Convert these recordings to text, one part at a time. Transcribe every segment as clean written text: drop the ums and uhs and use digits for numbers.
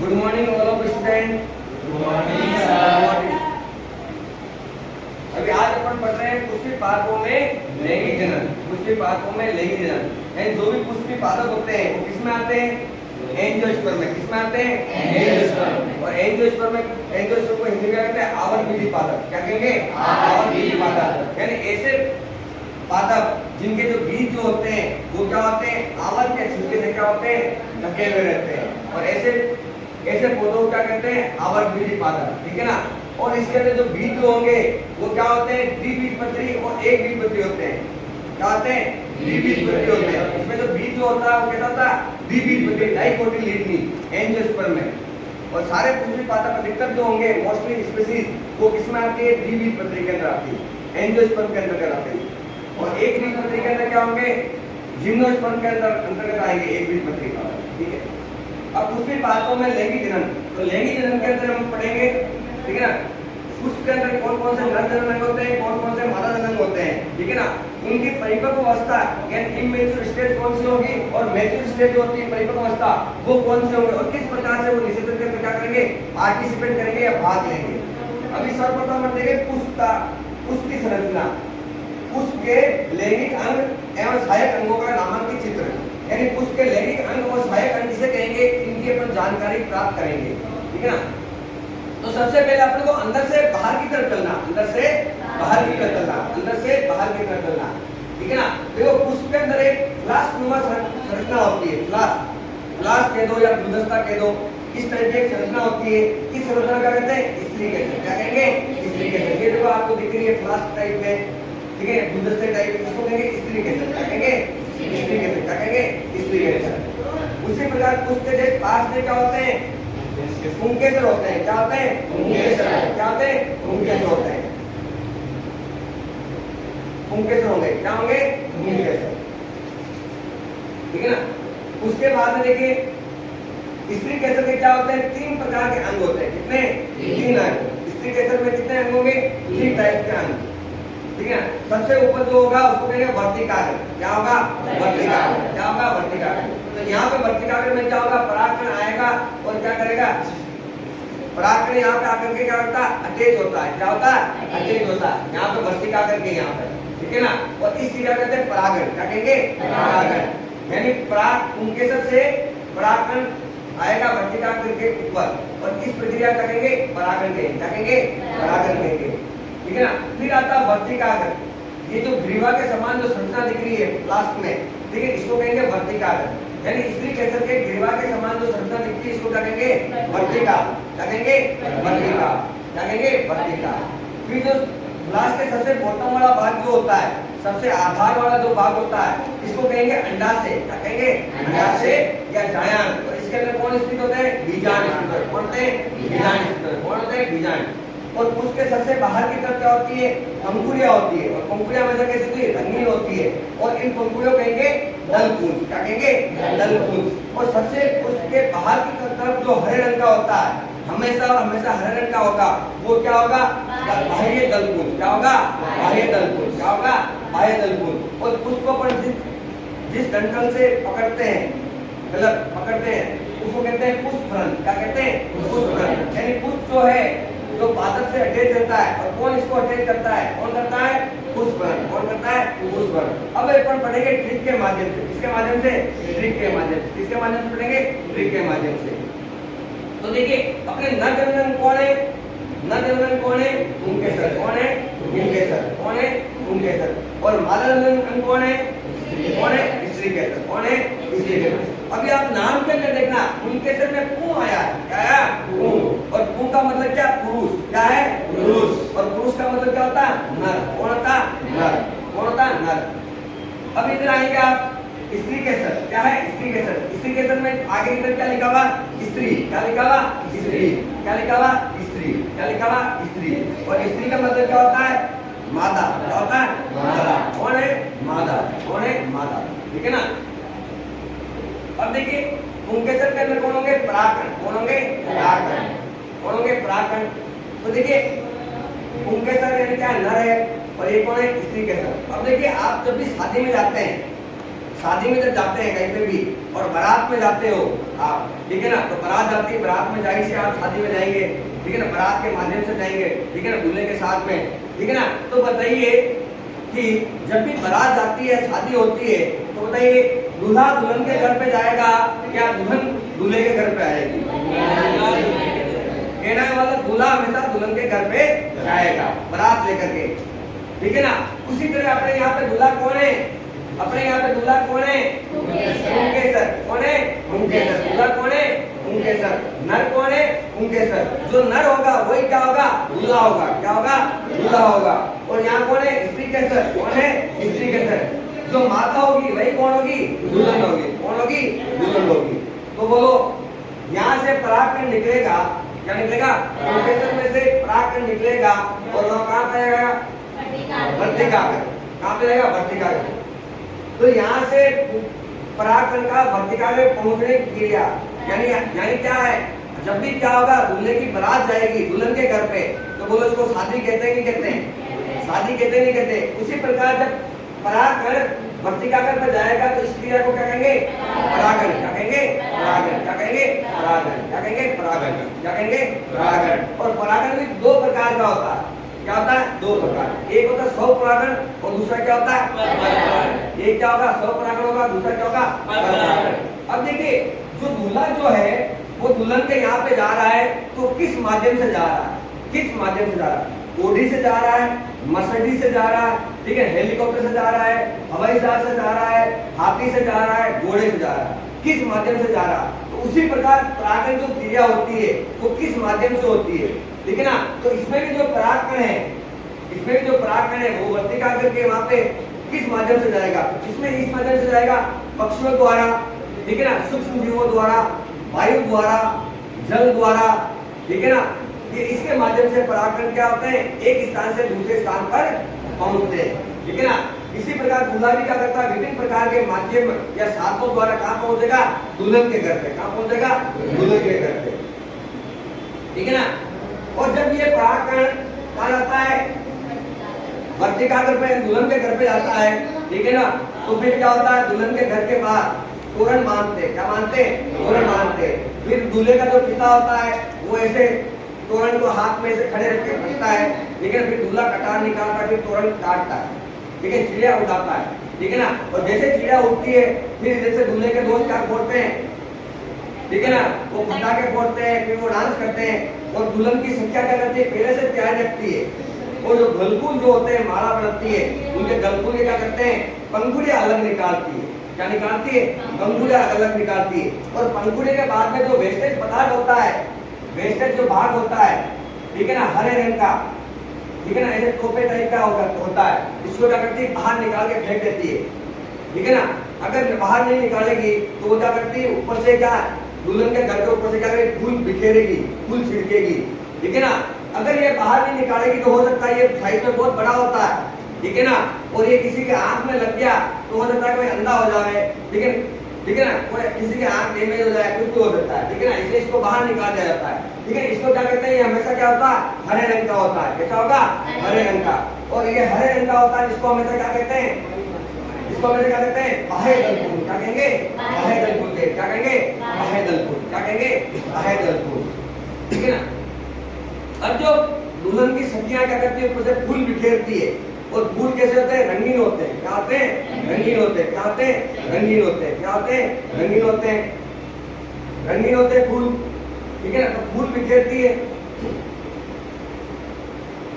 Good morning all of student. Good morning sir. अभी आज अपन पढ़ रहे हैं पुष्पी पादपों में लैंगिक जनन। पुष्पी पादपों में लैंगिक जनन यानी जो भी पुष्पी पादप होते हैं वो किसमें आते हैं? एंजियोस्पर्म में। किसमें आते हैं? एंजियोस्पर्म में। और एंजियोस्पर्म को हिंदी में कहते हैं आवरणबीजी पादप। क्या कहेंगे? आवरणबीजी पादप। यानी ऐसे पादप जिनके जो बीज जो होते हैं वो क्या होते हैं? आवरण के छिलके से क्या होते हैं? ढके हुए रहते हैं। और ऐसे पौधों को क्या कहते हैं? आवरणबीजी पादप। ठीक है ना। और इसके अंदर जो बीज जो होंगे वो क्या होते हैं? द्विबीजपत्री और एक बीजपत्री होते हैं। क्या होते हैं? द्विबीजपत्री होते हैं। इसमें जो बीज जो होता है वो कैसा होता है? द्विबीजपत्री, डाइकोटिलेडनी एंजियोस्पर्म में। और सारे पुष्पी पादप अधिकतर जो होंगे मोस्टली स्पीशीज वो किसमें आती है? द्विबीजपत्री के अंदर आती है, एंजियोस्पर्म के अंदर आती है। और एक बीजपत्री के अंदर क्या होंगे? जिम्नोस्पर्म के अंतर्गत आएंगे एक बीजपत्री का। ठीक है। अब पुष्पी पादपों में लैंगिक जनन, तो लैंगिक जनन के अंदर हम पढ़ेंगे, ठीक है ना, उसके अंदर कौन कौन से नर जनन अंग होते हैं, कौन कौन से मादा जनन अंग होते हैं। ठीक है ना। उनकी परिपक्व अवस्था यानी इमैच्योर स्टेज कौन सी होगी और मैच्योर स्टेज जो होती है परिपक्व अवस्था वो कौन सी होगी और किस प्रकार से वो निषेचन के अंदर क्या करेंगे? पार्टिसिपेट करेंगे या भाग लेंगे। अभी सर्वप्रथम हम देखेंगे पुष्प की संरचना। पुष्प के लैंगिक अंग एवं सहायक अंगों का नामांकित चित्र यानी पुष्प के लैंगिक अंग और सहायक अंग जिसे कहेंगे, इनकी अपन जानकारी प्राप्त करेंगे। ठीक है ना। तो सबसे पहले अपन को अंदर से बाहर की तरफ चलना, अंदर से बाहर की तरफ चलना, अंदर से बाहर की तरफ चलना। ठीक है ना। देखो पुष्प के अंदर एक फ्लास्क संरचना होती है। फ्लास्क कह दो या गुलदस्ता कह दो, इस तरह की एक संरचना होती है। इस संरचना का कहते हैं स्त्री केसर। क्या कहेंगे? स्त्री केसर। ये देखो आपको दिख रही है फ्लास्क टाइप में, ठीक है, गुलदस्ते टाइप, इसको कहेंगे स्त्री केसर। क्या कहेंगे? स्त्री केसर। क्या कहेंगे? स्त्री केसर। उसी प्रकार पुष्प के जैसे पास में क्या होते हैं? पुंकेसर होते हैं। क्या होते हैं? पुंकेसर। क्या होते हैं? पुंकेसर होते हैं। पुंकेसर होंगे। क्या होंगे? पुंकेसर। ठीक है ना। उसके बाद में देखिए स्त्री केसर के क्या होते हैं? 3 प्रकार के अंग होते हैं। कितने? 3 अंग। स्त्री केसर में कितने अंग होंगे? 3 टाइप के अंग। ठीक है। सबसे ऊपर जो होगा उसको कहेंगे वर्तिकाग्र। क्या होगा? वर्तिकाग्र। क्या होगा? वर्तिकाग्र। तो यहाँ पे वर्तिकाग्र में क्या होगा? परागकण आएगा और क्या करेगा? परागकण यहाँ पे आकर के क्या होता है? अटैच होता है। क्या होता है? अटैच होता है यहाँ पे वर्तिकाग्र के यहाँ पे। ठीक है ना। और इस क्रिया कहते हैं परागण। क्या कहेंगे? परागण। यानी पुंकेसर से परागकण आएगा वर्तिकाग्र के ऊपर और इस प्रक्रिया क्या कहेंगे? परागण कहेंगे। क्या कहेंगे? परागण कहेंगे। ठीक है ना। फिर आता है वर्तिकाग्र। ये जो ग्रीवा के समान जो संरचना दिख रही है फ्लास्क में, ठीक है, इसको कहेंगे वर्तिकाग्र। यानी स्त्री केसर के ग्रीवा के समान जो संरचना दिखती है इसको क्या कहेंगे? वर्तिका। क्या कहेंगे? वर्तिका। क्या कहेंगे? वर्तिका। फिर जो फ्लास्क के सबसे बॉटम वाला भाग जो होता है, सबसे आधार वाला जो भाग होता है, इसको कहेंगे अंडाशय। क्या कहेंगे? अंडाशय या जायन। और इसके अंदर कौन स्थित होते हैं? बीजांड स्थित होते हैं। कौन होते हैं? बीजांड स्थित होते हैं। कौन होते हैं? बीजांड। और उसके सबसे बाहर की तरफ क्या होती है? पंखुड़ियां होती है। और पंखुड़ियां हमेशा कैसी होती है? रंगीन होती है। और इन पंखुड़ियों कहेंगे दलपुंज। क्या कहेंगे? दलपुंज। और सबसे उसके बाहर की तरफ जो हरे रंग का होता है, हमेशा और हमेशा हरे रंग का होगा, वो क्या होगा? बाह्य दलपुंज। क्या होगा? बाह्य दलपुंज। क्या होगा? बाह्य दलपुंज। और उसको अपन जिस डंठल से पकड़ते हैं, मतलब पकड़ते हैं, उसको कहते हैं पुष्पफल। क्या कहते हैं? पुष्पफल। यानी पुष्प जो है जो पादप से अटैच रहता है और कौन इसको अटैच करता है? कौन करता है? पुष्पफल। कौन करता है? पुष्पफल। अब अपन पढ़ेंगे ट्रिक के माध्यम से। किसके माध्यम से? ट्रिक के माध्यम से। किसके माध्यम से पढ़ेंगे? ट्रिक के माध्यम से। तो देखिए अपने नर जनन कौन है? नर जनन कौन है? पुंकेसर। कौन है? पुंकेसर। कौन है? पुंकेसर। और मादा जनन कौन है? कौन है? स्त्री केसर। कौन है? स्त्री केसर। अभी आप नाम के अंदर देखना, पुंकेसर में पु आया है। क्या आया? पु। और पु का मतलब क्या? पुरुष। क्या है? पुरुष। और पुरुष का मतलब क्या होता है? नर। कौन होता है? नर। कौन होता है? नर। अब इधर आएंगे आप स्त्री केसर। क्या है? स्त्री केसर। स्त्री केसर में आगे की तरफ क्या लिखा हुआ? स्त्री। क्या लिखा हुआ? स्त्री। क्या लिखा हुआ? स्त्री। क्या लिखा हुआ? स्त्री। और स्त्री का मतलब क्या होता है? मादा। क्या होता है? मादा। कौन है? मादा। कौन है? मादा। ठीक है ना। अब देखिए पुंकेसर के अंदर कौन होंगे? परागकण। कौन होंगे? परागकण। कौन होंगे? परागकण। तो देखिए पुंकेसर यानी क्या? नर है और ये कौन है? स्त्री केसर। अब देखिए आप जब भी शादी में जाते हैं, शादी में जब जाते हैं कहीं पे भी और बारात में जाते हो आप, ठीक है ना। तो बारात जाती है, बारात में जाहिर से आप शादी में जाएंगे, ठीक है ना, बारात के माध्यम से जाएंगे, ठीक है ना, दूल्हे के साथ में, ठीक है ना। तो बताइए कि जब भी बारात जाती है, शादी होती है, तो बताइए दूल्हा दुल्हन के घर पे जाएगा या दुल्हन दूल्हे के घर पे आएगी? कहना है मतलब दूल्हा हमेशा दुल्हन के घर पे जाएगा बारात लेकर के, ठीक है ना। उसी तरह अपने यहाँ पे दूल्हा कौन है? अपने यहाँ पे दूल्हा कौन है? मुंकेसर। कौन है? मुंकेसर। दूल्हा कौन है? मुंकेसर। नर कौन है? मुंकेसर। जो नर होगा वही क्या होगा? दूल्हा होगा। क्या होगा? दूल्हा होगा। और यहाँ कौन है? स्त्री केसर। कौन है? स्त्री केसर। जो माता होगी वही कौन होगी? दुल्हन होगी। कौन होगी? दुल्हन होगी। तो बोलो यहाँ से परागकण निकलेगा, क्या निकलेगा? मुंकेसर में से परागकण निकलेगा और वह कहाँ पे आएगा? वर्तिकाग्र। कहाँ पे रहेगा? वर्तिकाग्र। तो यहाँ से परागकण का वर्तिकाग्र पहुंचने की क्रिया यानी क्या है? जब भी क्या होगा? दूल्हे की बारात जाएगी दुल्हन के घर पे, तो बोलो इसको शादी कहते हैं नहीं कहते हैं? शादी कहते नहीं कहते? उसी प्रकार जब परागकण वर्तिकाग्र पे जाएगा तो इस क्रिया को क्या कहेंगे? परागण। क्या कहेंगे? परागण। क्या कहेंगे? परागण। क्या कहेंगे? परागण। क्या कहेंगे? परागण। और परागण भी दो प्रकार का होता है। क्या होता है? दो प्रकार। एक होता है स्वपरागण और दूसरा क्या होता है? परपरागण। एक क्या होगा? स्वपरागण होगा, दूसरा क्या होगा? परपरागण। अब देखिए जो दूल्हा जो है वो दुल्हन के यहाँ पे जा रहा है तो किस माध्यम से जा रहा है? किस माध्यम से जा रहा है? ओडी से जा रहा है, मर्सिडीज से जा रहा है, ठीक है, हेलीकॉप्टर से जा रहा है, हवाई जहाज से जा रहा है, हाथी से जा रहा है, घोड़े से जा रहा है, किस माध्यम से जा रहा है? तो उसी प्रकार परागण जो क्रिया होती है वो किस माध्यम से होती है, ठीक है ना। तो इसमें भी जो परागकण है, इसमें भी जो परागकण है वो वर्तिकाग्र के वहां पे किस माध्यम से जाएगा? इसमें इस माध्यम से जाएगा पक्षियों द्वारा, ठीक है ना, सूक्ष्म जीवों द्वारा, वायु द्वारा, जल द्वारा, ठीक है ना। ये इसके माध्यम से परागकण क्या होते हैं? एक स्थान से दूसरे स्थान पर पहुंचते हैं, ठीक है ना। इसी प्रकार दूल्हा भी क्या करता है? विभिन्न प्रकार के माध्यम या साधनों द्वारा कहाँ पहुंचेगा? दुल्हन के घर पे। कहाँ पहुंचेगा? दुल्हन के घर पे, ठीक है ना। और जब ये परागकण कहाँ जाता है? वर्तिकाग्र पे, दुल्हन के घर पे जाता है, ठीक है ना। तो फिर क्या होता है? दुल्हन के घर के बाहर तोरण बांधते। क्या बांधते? तोरण बांधते। फिर दूल्हे का जो पिता होता है वो ऐसे तोरण को हाथ में से खड़े रख के रखता है, लेकिन फिर दूल्हा कटार निकालता है, फिर तोरण काटता है, ठीक है, चिड़िया उड़ाता है, ठीक है ना। और जैसे चिड़िया उड़ती है फिर जैसे दूल्हे के दोस्त क्या फोड़ते हैं, ठीक है ना, वो पटाखे फोड़ते हैं, फिर वो डांस करते हैं। और दुल्हन की संख्या क्या करती है? पहले से तैयार रखती है। और जो गलकुल जो होते हैं, माला बनती है, उनके गलकुल के क्या करते हैं? पंखुड़ियां अलग निकालती है। क्या निकालती है? पंखुड़ियां अलग निकालती है। और पंखुड़ियों के बाद में जो वेस्टेज पदार्थ होता है, वेस्टेज जो भाग होता है, ठीक है ना, हरे रंग का, ठीक है ना, ऐसे टोपे टाइप का होता है, इसको क्या करती है? बाहर निकाल के फेंक देती है, ठीक है ना। अगर बाहर नहीं निकालेगी तो वो क्या करती है? ऊपर से क्या, दुल्हन के घर के ऊपर से क्या करेगी? फूल बिखेरेगी, फूल छिड़केगी, ठीक है ना। अगर ये बाहर नहीं निकालेगी तो हो सकता है ये साइज में बहुत बड़ा होता है, ठीक है ना, और ये किसी के आंख में लग गया तो हो सकता है कोई अंधा हो जाए, ठीक है, ठीक है ना, कोई किसी के आंख डैमेज हो जाए, कुछ भी हो सकता है, ठीक है ना। इसलिए इसको बाहर निकाल दिया जाता है, ठीक है। इसको क्या कहते हैं? ये हमेशा क्या होता है? हरे रंग का होता है। कैसा होगा? हरे रंग का। और ये हरे रंग का होता है, जिसको हमेशा क्या कहते हैं? इसको हमेशा क्या कहते हैं? बाह्य दलपुर। क्या कहेंगे? बाह्य दलपुर। क्या कहेंगे? बाह्य दलपुर। क्या कहेंगे? बाह्य दलपुर, ठीक है ना। अब जो दुल्हन की सखियां क्या करती है? ऊपर से फूल बिखेरती है। और फूल कैसे होते हैं? रंगीन होते हैं। क्या होते हैं? रंगीन होते हैं। क्या होते हैं? रंगीन होते हैं। क्या होते हैं? रंगीन होते हैं। रंगीन होते हैं फूल, ठीक है ना। तो फूल बिखेरती है,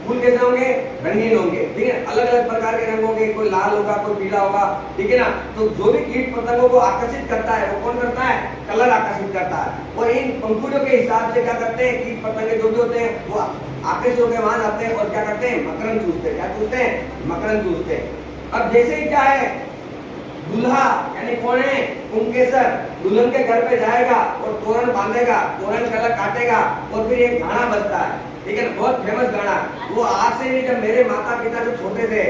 फूल कैसे होंगे? रंगीन होंगे, ठीक है। अलग अलग प्रकार के रंग होंगे, कोई लाल होगा, कोई पीला होगा, ठीक है ना। तो जो भी कीट पतंगों को आकर्षित करता है वो कौन करता है? कलर आकर्षित करता है। और इन पंखुड़ियों के हिसाब से क्या करते हैं? कीट पतंगे जो भी होते हैं वो आकर्षित होकर वहां आते हैं और क्या करते हैं? मकरंद चूसते हैं। क्या चूसते हैं? मकरंद चूसते हैं। अब जैसे ही क्या है, दूल्हा यानी कौन है? पुंकेसर दुल्हन के घर पे जाएगा और तोरण बांधेगा, तोरण कलर काटेगा और फिर एक गाना बजता है, ठीक है ना, बहुत फेमस गाना। वो आज से नहीं, जब मेरे माता पिता जो छोटे थे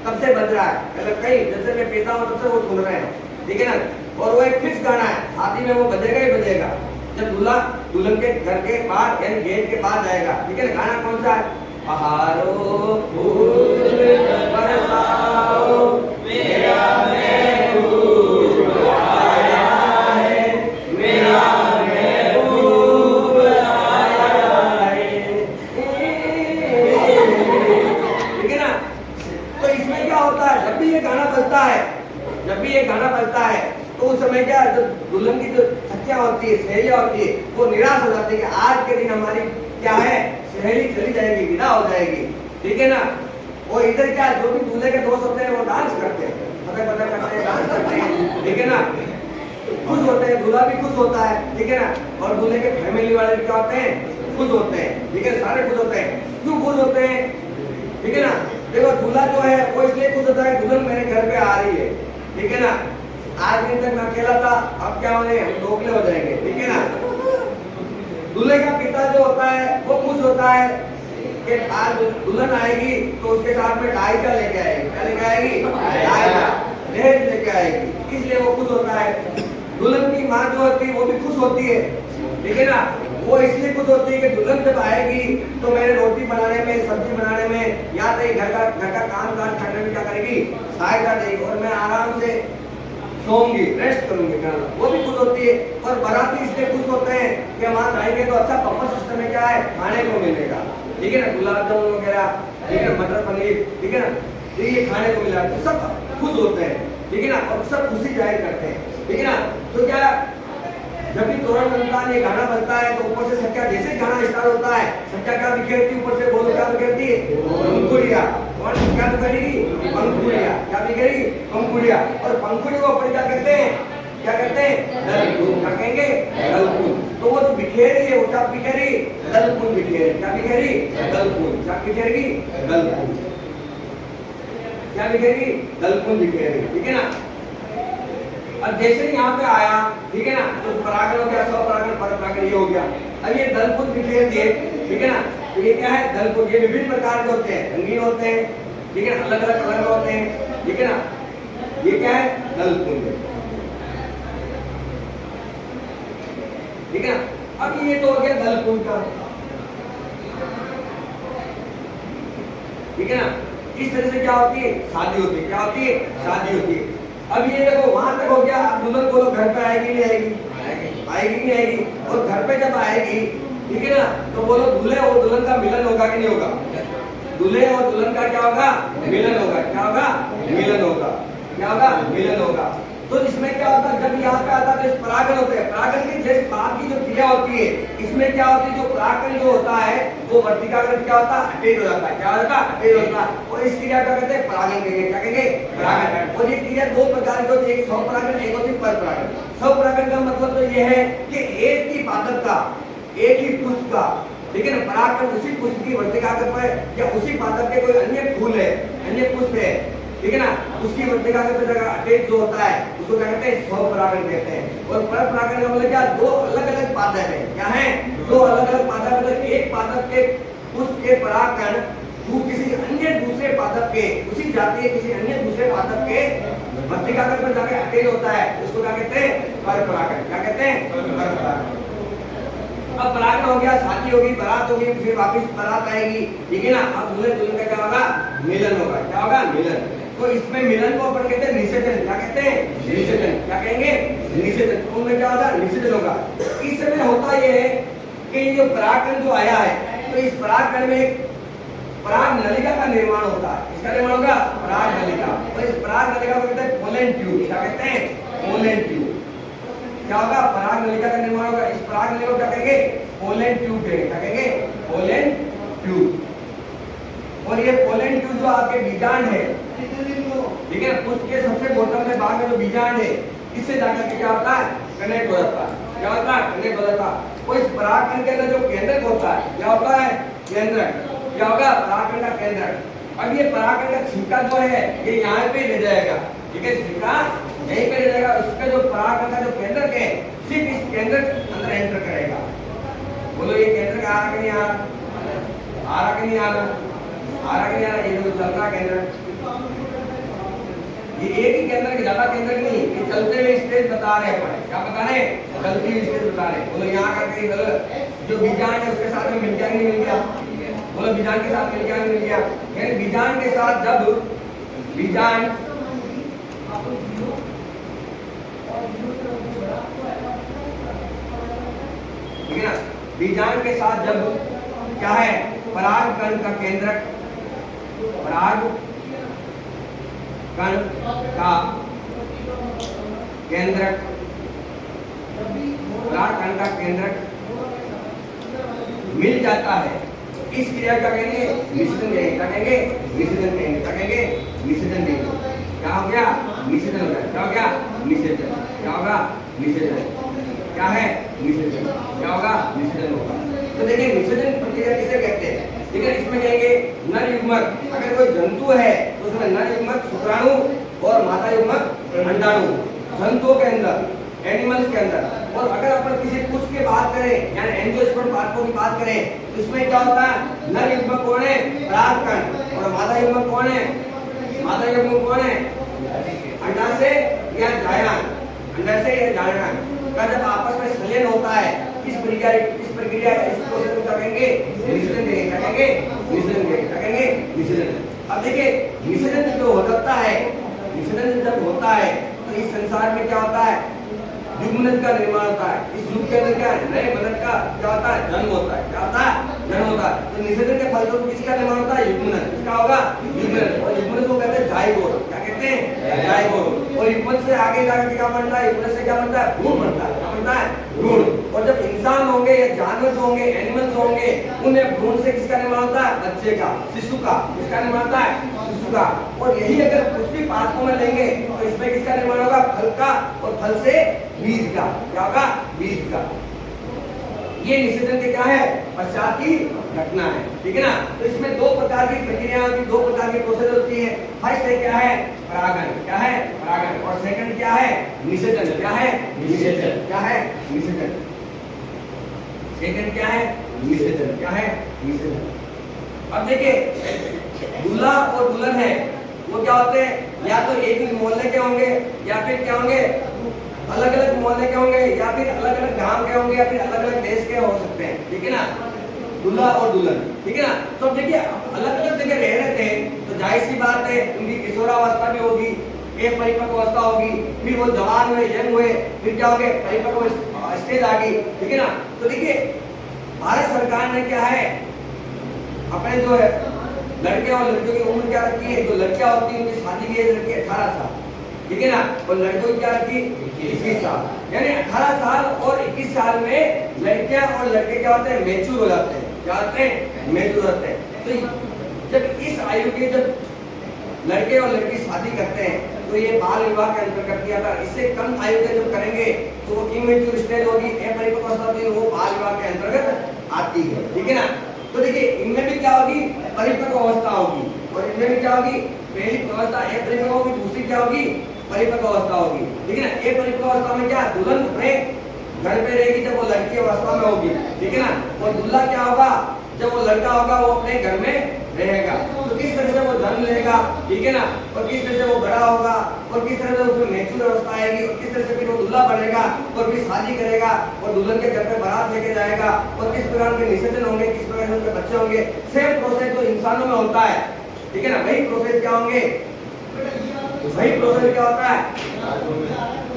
तब से बज रहा है, मतलब कहीं जब से मैं पैदा हूं तब से वो सुन रहे हैं, ठीक है ना। और वो एक फिक्स गाना है, शादी में वो बजेगा ही बजेगा जब दूल्हा दुल्हन के घर के बाहर यानी गेट के बाहर जाएगा, ठीक है ना। गाना कौन सा है? बहारो फूल बरसाओ मेरा महबूब आया है, मेरा होती है, सहेलियां होती है, वो निराश हो जाती है कि आज के दिन हमारी क्या है, सहेली चली जाएगी, विदा हो जाएगी, ठीक है ना। और इधर क्या, जो भी दूल्हे के दोस्त होते हैं वो डांस करते हैं, पता करते हैं, डांस करते हैं, ठीक है ना, खुश होते हैं, दूल्हा भी खुश होता है, ठीक है ना। और दूल्हे के फैमिली वाले भी क्या होते हैं, खुश होते हैं, ठीक है, सारे खुश होते हैं। क्यों खुश होते हैं, ठीक है ना। देखो दूल्हा जो है वो इसलिए खुश होता है, दुल्हन मेरे घर पे आ रही है, ठीक है ना। आज दिन तक मैं अकेला था, अब क्या होने, हम दोगले हो जाएंगे, ठीक है ना। दूल्हे का पिता जो होता है वो खुश होता है कि आज दुल्हन आएगी तो उसके साथ में डायका लेके आएगी, क्या लेके आएगी, डायका, दहेज लेके आएगी, इसलिए वो खुश होता है। दुल्हन की माँ जो होती है वो भी खुश होती है, ठीक है ना। वो इसलिए खुश होती है कि दुल्हन जब आएगी तो मेरे रोटी बनाने में, सब्जी बनाने में, या तो घर का काम काज करने में क्या करेगी, सहायता देगी, और मैं आराम से सोऊंगी, रेस्ट करूंगी, वो भी खुश होती है। और बाराती इसलिए खुश होते हैं कि हम वहां जाएंगे तो अच्छा बफर सिस्टम में क्या है, खाने को मिलेगा, ठीक है ना, गुलाब जामुन वगैरह, ठीक है ना, मटर पनीर, ठीक है ना, तो ये खाने को मिला, तो सब खुश होते हैं, ठीक है ना, और सब खुशी जाहिर करते हैं, ठीक है ना। तो क्या, जब भी तोरण बनता है, ये गाना बनता है, तो ऊपर से सच्चा जैसे गाना स्टार्ट होता है, सच्चा क्या बिखेरती, ऊपर से बोलो क्या बिखेरती है, पंखुड़िया, और क्या बिखेरेगी, पंखुड़िया, क्या बिखेरेगी, पंखुड़िया, और पंखुड़ी को ऊपर क्या कहते हैं, क्या कहते हैं, दलकुल, क्या कहेंगे, दलकुल। तो वो जो बिखेरी है वो क्या बिखेरी, दलकुल बिखेरी, क्या बिखेरी, दलकुल, क्या बिखेरेगी, दलकुल, क्या बिखेरेगी, दलकुल बिखेरेगी, ठीक है ना। अब जैसे ही यहाँ पे आया, ठीक है ना, तो परागण हो गया, सौ परागण, पर परागण ये हो गया। अब ये दलकुल बिखेर दिए, ठीक है ना, तो ये क्या है, दलकुल, ये विभिन्न प्रकार के होते हैं, रंगीन होते हैं, ठीक है ना, अलग अलग कलर में होते हैं, ठीक है ना, ये क्या है, दलकुल, ठीक है ना। अब ये तो हो गया दलकुल का, ठीक है ना। इस तरह से क्या होती है, शादी होती है, क्या होती है, शादी होती है। अब ये देखो वहां तक हो गया, अब दुल्हन बोलो घर पे आएगी नहीं आएगी, आएगी नहीं आएगी, और घर पे जब आएगी, ठीक है ना, तो बोलो दूल्हे और दुल्हन का मिलन होगा कि नहीं होगा, दूल्हे और दुल्हन का क्या होगा, मिलन होगा, क्या होगा, मिलन होगा, क्या होगा, मिलन होगा। तो इसमें क्या होता है, जब यहाँ पे आता है तो परागण होते हैं, परागण की जैसे बात की जो क्रिया होती है, इसमें क्या होती है, जो परागण जो होता है वो वर्तिकाग्र क्या होता है, अटेज हो जाता है, क्या होता है, अटेज होता है, और इस क्रिया का कहते हैं परागण कहेंगे, क्या कहेंगे, परागण। और ये क्रिया दो प्रकार की होती है, एक सौ परागण, एक होती है पर परागण। सौ परागण का मतलब तो ये है कि एक ही पादप का, एक ही पुष्प का, ठीक है ना, परागण उसी पुष्प की वर्तिकाग्र पर या उसी पादप के कोई अन्य फूल है, अन्य पुष्प है, ठीक है ना, उसकी वर्तिकाग्र पर जगह अटेज जो होता है उसको क्या कहते हैं, सौ परागण कहते हैं। और पर परागण का मतलब क्या, दो अलग अलग पादप है, क्या है, दो अलग अलग पादप, मतलब एक पादप के पुष्प के परागण किसी अन्य दूसरे पादप के, उसी जाति के किसी अन्य दूसरे पादप के वर्तिकाग्र पर जाके अटेज होता है, उसको क्या कहते हैं, पर परागण, क्या कहते हैं, पर परागण। अब परागण हो गया, शादी होगी, बारात होगी, फिर वापस बारात आएगी, ठीक है ना। अब दूल्हे दुल्हन का क्या होगा, मिलन होगा, क्या होगा, मिलन। तो इसमें मिलन को अपन कहते हैं निषेचन, क्या कहते हैं, निषेचन, क्या कहेंगे, निषेचन। तो उनमें क्या होगा, निषेचन होगा। इस समय होता यह है कि ये जो परागण जो आया है, तो इस परागण में एक पराग नलिका का निर्माण होता है, इसका निर्माण होगा, पराग नलिका। और इस पराग नलिका को कहते हैं पोलन ट्यूब, क्या कहते हैं, पोलन ट्यूब। क्या होगा, पराग नलिका का निर्माण होगा, इस पराग नलिका को क्या कहेंगे, पोलन ट्यूब कहेंगे, क्या कहेंगे, पोलन ट्यूब। और ये पोलन ट्यूब जो आपके बीजांड है, ठीक है, उसके सबसे बॉटम में भाग में जो बीजांड है, इससे जाकर के क्या होता है, कनेक्ट हो जाता है, क्या होता है, कनेक्ट हो जाता है। और इस परागकण के अंदर जो केंद्रक होता है, क्या होता है, केंद्रक, क्या होगा, परागकण का केंद्रक। अब ये परागकण का छिलका जो है ये यहाँ पे ले जाएगा, ठीक है, छिलका यहीं पे ले जाएगा, उसका जो परागकण का जो केंद्रक है सिर्फ इस केंद्रक अंदर एंटर करेगा। बोलो ये केंद्रक आ रहा कि नहीं आ रहा, आ रहा कि नहीं आ रहा, आ रहा कि नहीं आ रहा, ये जो चल रहा केंद्रक, ये एक ही केंद्र के, ज्यादा केंद्र नहीं, ये चलते हुए स्टेज बता रहे हैं, क्या बता रहे हैं, चलती हुई स्टेज बता रहे हैं। बोलो यहाँ करके जो बीजांड है उसके साथ में मिल गया नहीं मिल गया, बोलो बीजांड के साथ मिल गया नहीं मिल गया, यानी बीजांड के साथ जब बीजांड ठीक है ना, बीजांड के साथ जब क्या है, परागकण का केंद्रक, पराग कण का केंद्रक परागकण का केंद्रक मिल जाता है, इस क्रिया का कहेंगे निषेधन कहेंगे। क्या कहेंगे? निषेधन कहेंगे। क्या कहेंगे? निषेधन कहेंगे। क्या हो गया? निषेधन हो गया। क्या हो गया? निषेधन। क्या होगा? निषेधन। क्या है? निषेधन। क्या होगा? निषेधन होगा। तो देखिए निषेधन प्रक्रिया किसे कहते हैं? ठीक है, इसमें कहेंगे नर युग्मक, अगर कोई जंतु है तो उसमें नर युग्मक शुक्राणु और मादा युग्मक अंडाणु, जंतुओं के अंदर, एनिमल्स के अंदर। और अगर अपन किसी पुष्प की बात करें यानी एंजियोस्पर्म पार्कों की बात करें तो इसमें क्या होता है? नर युग्मक कौन है? परागकण। और मादा युग्मक कौन है? मादा युग्मक कौन है? अंडाशय या जायमान। अंडाशय या जायमान का जब आपस में संलयन होता है, इस प्रक्रिया इस प्रोसेस को क्या कहेंगे? निषेधन कहेंगे। क्या कहेंगे? निषेधन कहेंगे। क्या कहेंगे? निषेधन। अब देखिए निषेधन जो होता है, निषेधन जब होता है तो इस संसार में क्या होता है? युग्मनद का निर्माण होता है। इस युग के अंदर क्या है? नए मनद का क्या होता है? जन्म होता है। क्या होता है? जन्म होता है। तो निषेधन के फलस्वरूप किसका निर्माण होता है? युग्मनद। किसका होगा? युग्मनद। और युग्मनद को कहते हैं जाइगोट। क्या कहते हैं? जाइगोट। और युग्मनद से आगे जाकर क्या बनता है? युग्मनद से क्या बनता है? भ्रूण बनता है। क्या बनता है? भ्रूण। और जब इंसान होंगे या जानवर होंगे, एनिमल्स होंगे, उन्हें भ्रूण से किसका निर्माण होता है? बच्चे का, शिशु का। किसका निर्माण होता है? शिशु का। और यही अगर पुष्पी पादपों में लेंगे तो इसमें किसका निर्माण होगा? फल का, और फल से बीज का। क्या होगा? बीज का। ये निषेधन के क्या है? पश्चात की घटना है। ठीक है ना? तो इसमें दो प्रकार की प्रक्रिया होती है, दो प्रकार की प्रोसेस होती है। फर्स्ट है क्या है? परागन। क्या है? परागन। और सेकंड क्या है? निषेधन। क्या है? निषेधन। क्या है? निषेधन। सेकंड क्या है? निषेधन। क्या है? निषेधन। अब देखिए दूल्हा और दुल्हन है वो क्या होते हैं? या तो एक ही मोहल्ले के होंगे या फिर क्या होंगे? अलग अलग मोहल्ले के होंगे या फिर अलग अलग गांव के होंगे या फिर अलग अलग देश के हो सकते हैं। ठीक है ना? दूल्हा और दुल्हन। ठीक है ना? तो देखिए अलग अलग जगह रह रहे थे तो जाहिर सी बात है उनकी किशोरावस्था भी होगी, एक परिपक्व अवस्था होगी, फिर वो जवान हुए, यंग हुए, फिर क्या हो गए? परिपक्व स्टेज आ गई। ठीक है ना? तो देखिए भारत सरकार ने क्या है अपने जो है लड़के और लड़कियों की उम्र क्या रखी है? जो लड़कियां होती है उनकी शादी की एज रखी है 18 साल। ठीक है ना? और लड़कों की क्या रखी? 21 साल। यानी 18 साल और 21 साल में लड़कियां और लड़के क्या होते हैं? मैच्योर हो जाते हैं। क्या होते हैं? मैच्योर होते हैं। तो जब इस आयु के जब लड़के और लड़की शादी करते हैं तो ये बाल विवाह के अंतर्गत किया था। इससे कम आयु के जब करेंगे तो वो इमेच्योर स्टेज होगी, अपरिपक्व अवस्था होगी, वो बाल विवाह के अंतर्गत आती है। ठीक है ना? तो देखिए इनमें भी क्या होगी? परिपक्व अवस्था होगी। और इनमें भी क्या होगी? पहली अवस्था अपरिपक्व होगी, दूसरी क्या होगी? परिपक्व अवस्था होगी। ठीक है ना? अपरिपक्व अवस्था में क्या? दुल्हन अपने घर पे रहेगी जब वो लड़की अवस्था में होगी। ठीक है ना? और दूल्हा क्या होगा? जब वो लड़का होगा वो अपने घर में रहेगा। तो किस तरह से वो जन्म लेगा? ठीक है ना? और किस तरह से वो बड़ा होगा और किस तरह से उसमें मैच्योर अवस्था आएगी और किस तरह से फिर वो दूल्हा बनेगा और फिर शादी करेगा और दुल्हन के घर पे बारात लेके जाएगा और किस प्रकार के निषेधन होंगे, किस प्रकार से उनके बच्चे होंगे। सेम प्रोसेस जो इंसानों में होता है। ठीक है ना? वही प्रोसेस क्या होंगे? वही प्रोसेस क्या होता है?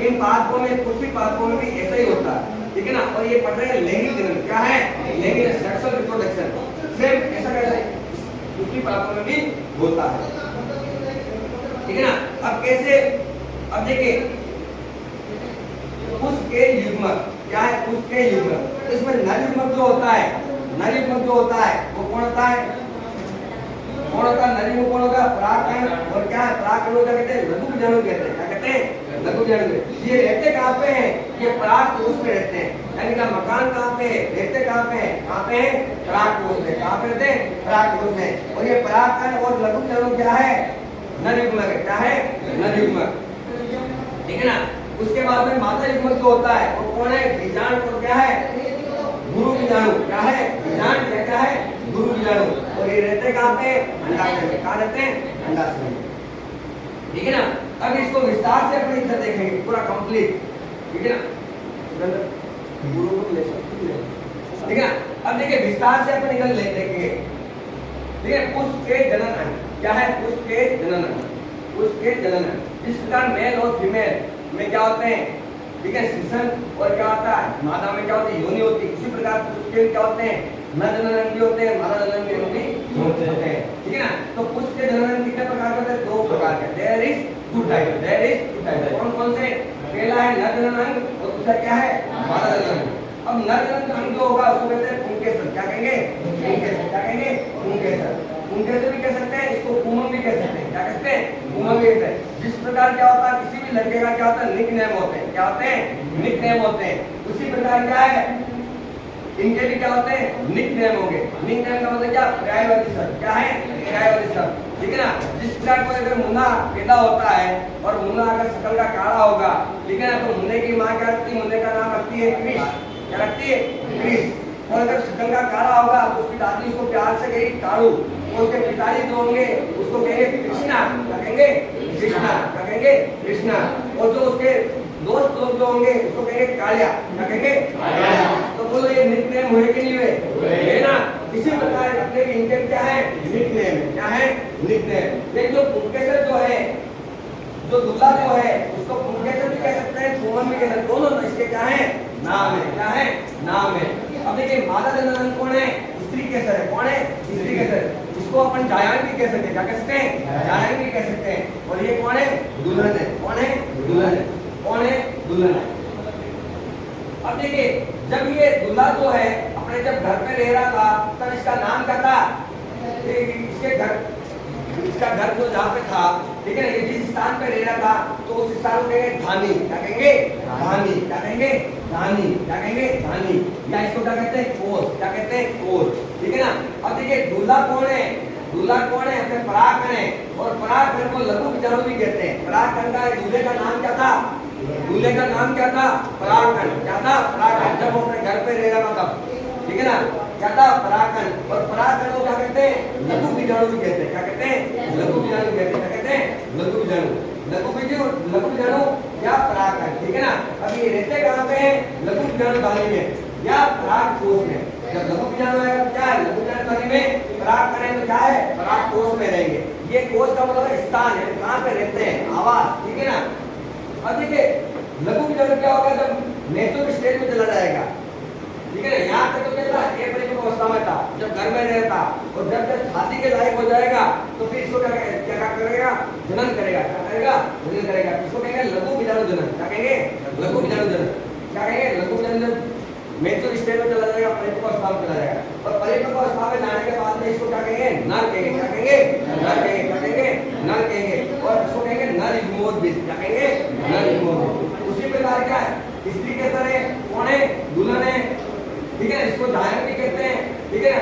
इन पादपों में, पुष्पी पादपों में भी ऐसा ही होता है। ठीक है ना? और ये पढ़ रहे हैं लैंगिक जनन। क्या है? लैंगिक सेक्सुअल रिप्रोडक्शन। सेम ऐसा कैसे पुष्पी पादपों में भी होता है। ठीक है ना? अब कैसे? अब देखिए पुष्प के युग्मक। क्या है? पुष्प के युग्मक। इसमें नर युग्मक जो होता है, नर युग्मक जो होता है वो कौन होता है? कौन होता है? नर युग्मक कौन होता है? परागकण। और क्या है? परागकण को क्या कहते हैं? लघु बीजाणु कहते हैं। क्या कहते हैं? लघु बीजाणु। ये रहते कहाँ पे हैं? ये परागकोश में रहते हैं। यानी इनका मकान कहाँ पे है? रहते कहाँ पे है? कहाँ पे है? परागकोश में। कहाँ पे रहते हैं? परागकोश में। और ये परागकण और लघु बीजाणु क्या है? नर युग्मक है। क्या है? नर युग्मक। ठीक है ना? उसके बाद में मादा युग्मक जो होता है वो कौन है? बीजांड। और क्या है? गुरु बीजाणु। क्या है? बीजांड क्या है? गुरु बीजाणु। और ये रहते कहाँ पे? अंडाशय में। कहाँ रहते हैं? अंडाशय में। ठीक है ना? अब इसको विस्तार से अपने इधर देखेंगे पूरा कंप्लीट। ठीक है ना? गुरु को ले सकते हैं। ठीक है ना? अब देखिए विस्तार से अपन इधर ले देखेंगे। ठीक है? पुष्प के जनन अंग। क्या है? पुष्प के जनन अंग। पुष्प के जनन अंग। इस प्रकार मेल और फीमेल में क्या होते हैं? ठीक है? शिशन। और क्या होता है? मादा में क्या होती है? योनि होती है। इसी प्रकार पुष्प के क्या होते हैं? नर जनन अंग भी होते हैं, मादा जनन अंग भी होते हैं। ठीक है ना? तो पुष्प के जनन अंग कितने प्रकार के होते हैं? 2 प्रकार के। There is 2 type. There is 2 type. कौन कौन से? पहला है नर जनन अंग और दूसरा क्या है? मादा जनन। अब नर जनन अंग जो होगा उसको कहते हैं पुंकेसर। क्या कहेंगे? पुंकेसर। क्या कहेंगे? पुंकेसर। पुंकेसर भी कह सकते हैं, इसको पुमम भी कह सकते हैं। क्या कहते हैं? पुमम भी कहते हैं। जिस प्रकार क्या होता है, किसी भी लड़के का क्या होता है, निक नेम होते हैं। क्या होते हैं? निक नेम होते हैं। उसी प्रकार क्या है, इनके भी क्या होते हैं? निक नेम होंगे। निक नेम का मतलब क्या? पर्यायवाची शब्द। क्या है? पर्यायवाची शब्द। ठीक है ना? जिस प्रकार कोई अगर मुन्ना पैदा होता है और मुन्ना अगर शकल का काला होगा, ठीक है ना, तो मुन्ने की माँ क्या रखती है? मुन्ने का नाम रखती है कृष। क्या रखती है? कृष। और अगर शकल का काला होगा तो उसकी दादी उसको प्यार से कहेगी कालू। और उसके पिताजी जो होंगे उसको कहेंगे कृष्णा। क्या कहेंगे? कृष्णा। क्या कहेंगे? कृष्णा। और जो उसके दोस्त लोग जो होंगे उसको कहेंगे कालिया। क्या कहेंगे? कालिया। तो बोलो ये निक नेम हुए कि नहीं हुए? है ना? इसी प्रकार अपने इनके क्या है? निक नेम है। क्या है? Nickname. लेकिन जो पुंकेसर जो है, जो दूल्हा जो है, उसको पुंकेसर भी कह सकते हैं, पुमन भी कह सकते हैं। दोनों इसके क्या है? नाम है। क्या है? नाम है। अब देखिए मादा जनन कौन है? स्त्री केसर है। कौन है? स्त्री केसर। इसको अपन जायांग भी कह सकते हैं। क्या कह सकते हैं? जायांग भी कह सकते हैं। और ये कौन है? दुल्हन है। कौन है? दुल्हन है। कौन है? दुल्हन है। अब देखिए जब ये दूल्हा जो है अपने जब घर पे रह रहा था तब इसका नाम क्या था? इसका घर जो जहाँ पे था, ठीक है ना, ये जिस स्थान पे रह रहा था तो उस स्थान को कहेंगे धानी। क्या कहेंगे? धानी। क्या कहेंगे? धानी। क्या कहेंगे? धानी। या इसको क्या कहते हैं? कोस। क्या कहते हैं? कोस। ठीक है ना? अब देखिए दूल्हा कौन है? दूल्हा कौन है? अपने परागण है। और परागण को लघु विजाणु भी कहते हैं। परागण का दूल्हे का नाम क्या था? दूल्हे का नाम क्या था? परागण। क्या था? परागण। जब वो अपने घर पे रह रहा था तब, ठीक है ना, क्या था? परागण। और परागण को क्या कहते हैं? लघु बीजाणु भी कहते हैं। क्या कहते हैं? लघु बीजाणु कहते हैं। क्या कहते हैं? लघु बीजाणु। लघु बीजाणु या परागण। ठीक है ना? अब ये रहते कहाँ पे हैं? लघु बीजाणु धानी में या पराग कोष में। जब लघु बीजाणु है क्या है? लघु बीजाणु धानी में। पराग करें तो क्या है? पराग कोष में रहेंगे। ये कोष का मतलब स्थान है, कहाँ पे रहते हैं? आवास। ठीक है ना? अब देखिए लघु बीजाणु क्या होगा? जब नेचुरल स्टेज में चला जाएगा, ठीक है ना, यहाँ तक तो क्या था? एक परिपक्व अवस्था में था, जब घर में रहता, और जब जब शादी के लायक हो जाएगा तो फिर इसको क्या करेगा? जनन करेगा। क्या करेगा? जनन करेगा। इसको कहेंगे लघु बीजाणु जनन। क्या कहेंगे? लघु बीजाणु जनन। क्या कहेंगे? लघु बीजाणु जनन। मेच्योर स्टेज में चला जाएगा, परिपक्व अवस्था में चला जाएगा, और परिपक्व अवस्था में जाने के बाद में इसको क्या कहेंगे? नर कहेंगे। क्या कहेंगे? नर कहेंगे। क्या कहेंगे? नर कहेंगे। और इसको कहेंगे नर युग्मोद्भिद। क्या कहेंगे? नर युग्मोद्भिद। उसी प्रकार क्या है? स्त्री के तरह कौन है? दुल्हन है। ठीक है, इसको जायन भी कहते हैं। ठीक है ना?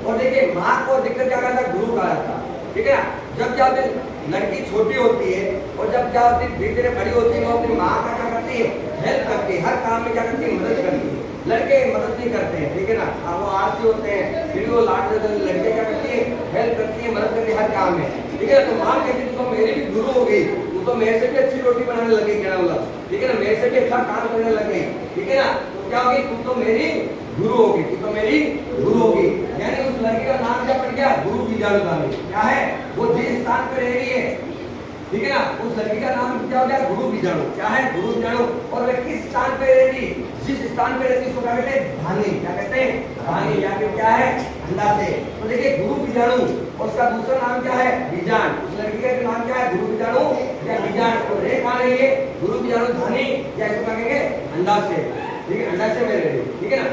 और देखिए माँ को दिक्कत क्या करता है? गुरु कहा जाता है। ठीक है ना? जब क्या होती है लड़की छोटी होती है और जब क्या होती है धीरे धीरे बड़ी होती है, वो अपनी माँ का क्या करती है? हेल्प करती है। हर काम में क्या करती है? मदद करती है। लड़के मदद नहीं करते हैं। ठीक है ना? वो आलसी होते हैं, फिर वो लाड देते हैं। लड़के क्या करती है? हेल्प करती है, मदद करती है हर काम में। ठीक है ना? तो माँ कहती है तो मेरी भी गुरु हो गई, तू तो मेरे से भी अच्छी रोटी बनाने लगी। क्या मतलब? ठीक है ना? मेरे से भी अच्छा काम करने लग गई। ठीक है ना? तो क्या होगी? तू तो मेरी गुरु होगी। तू तो मेरी गुरु होगी। यानी उस लड़की का नाम क्या पड़ गया? गुरु बीजाणु धानी। क्या है? वो जिस स्थान पे रह रही है, ठीक है ना, उस लड़की का नाम क्या हो गया? गुरु बीजाणु। क्या है? गुरु बीजाणु। और वे किस स्थान पे रहती? जिस स्थान पे रहती उसको क्या कहते हैं? धानी। क्या कहते हैं? धानी। या फिर क्या है? अंडा से। तो देखिए गुरु बीजाणु और उसका दूसरा नाम क्या है? बीजाण। उस लड़की का नाम क्या है? गुरु बीजाणु या बीजाण। तो रह कहाँ रही है? गुरु बीजाणु धानी, या इसको क्या कहेंगे? अंडा से। ठीक है, अंडा से में रह रही। ठीक है ना?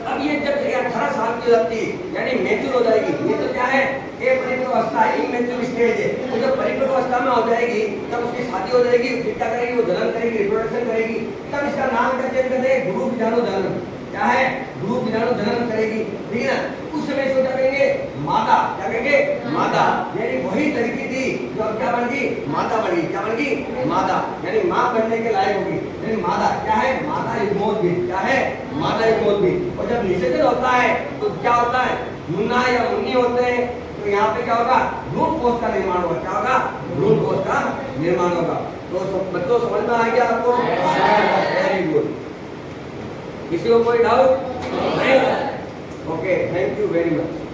अब ये जब 18 साल की हो जाती है यानी मैच्योर हो जाएगी, ये तो क्या है? ये परिपक्व अवस्था है, इमैच्योर स्टेज है। तो जब परिपक्व अवस्था में हो जाएगी तब उसकी शादी हो जाएगी, फिर क्या करेगी? वो जनन करेगी, रिप्रोडक्शन करेगी। तब इसका नाम क्या चेंज कर देंगे? गुरु बीजाणु जनन। क्या है? गुरु बीजाणु जनन करेगी। ठीक है ना? उस समय इसको क्या कहेंगे? माता। क्या कहेंगे? माता। यानी वही लड़की थी जो अब क्या बन गई? माता बन गई। क्या बन गई? माता। यानी माँ बनने के लायक होगी। यानी माता क्या है? माता युग्मोद्भिद। क्या है? माता युग्मोद्भिद। और जब निषेचन होता है तो क्या होता है? मुन्ना या मुन्नी होते हैं, तो यहाँ पे क्या होगा? भ्रूण कोष का निर्माण होगा। क्या होगा? भ्रूण कोष का निर्माण होगा। तो बच्चों समझ में आ गया आपको? Very good. किसी को कोई डाउट नहीं? Okay, thank you very much.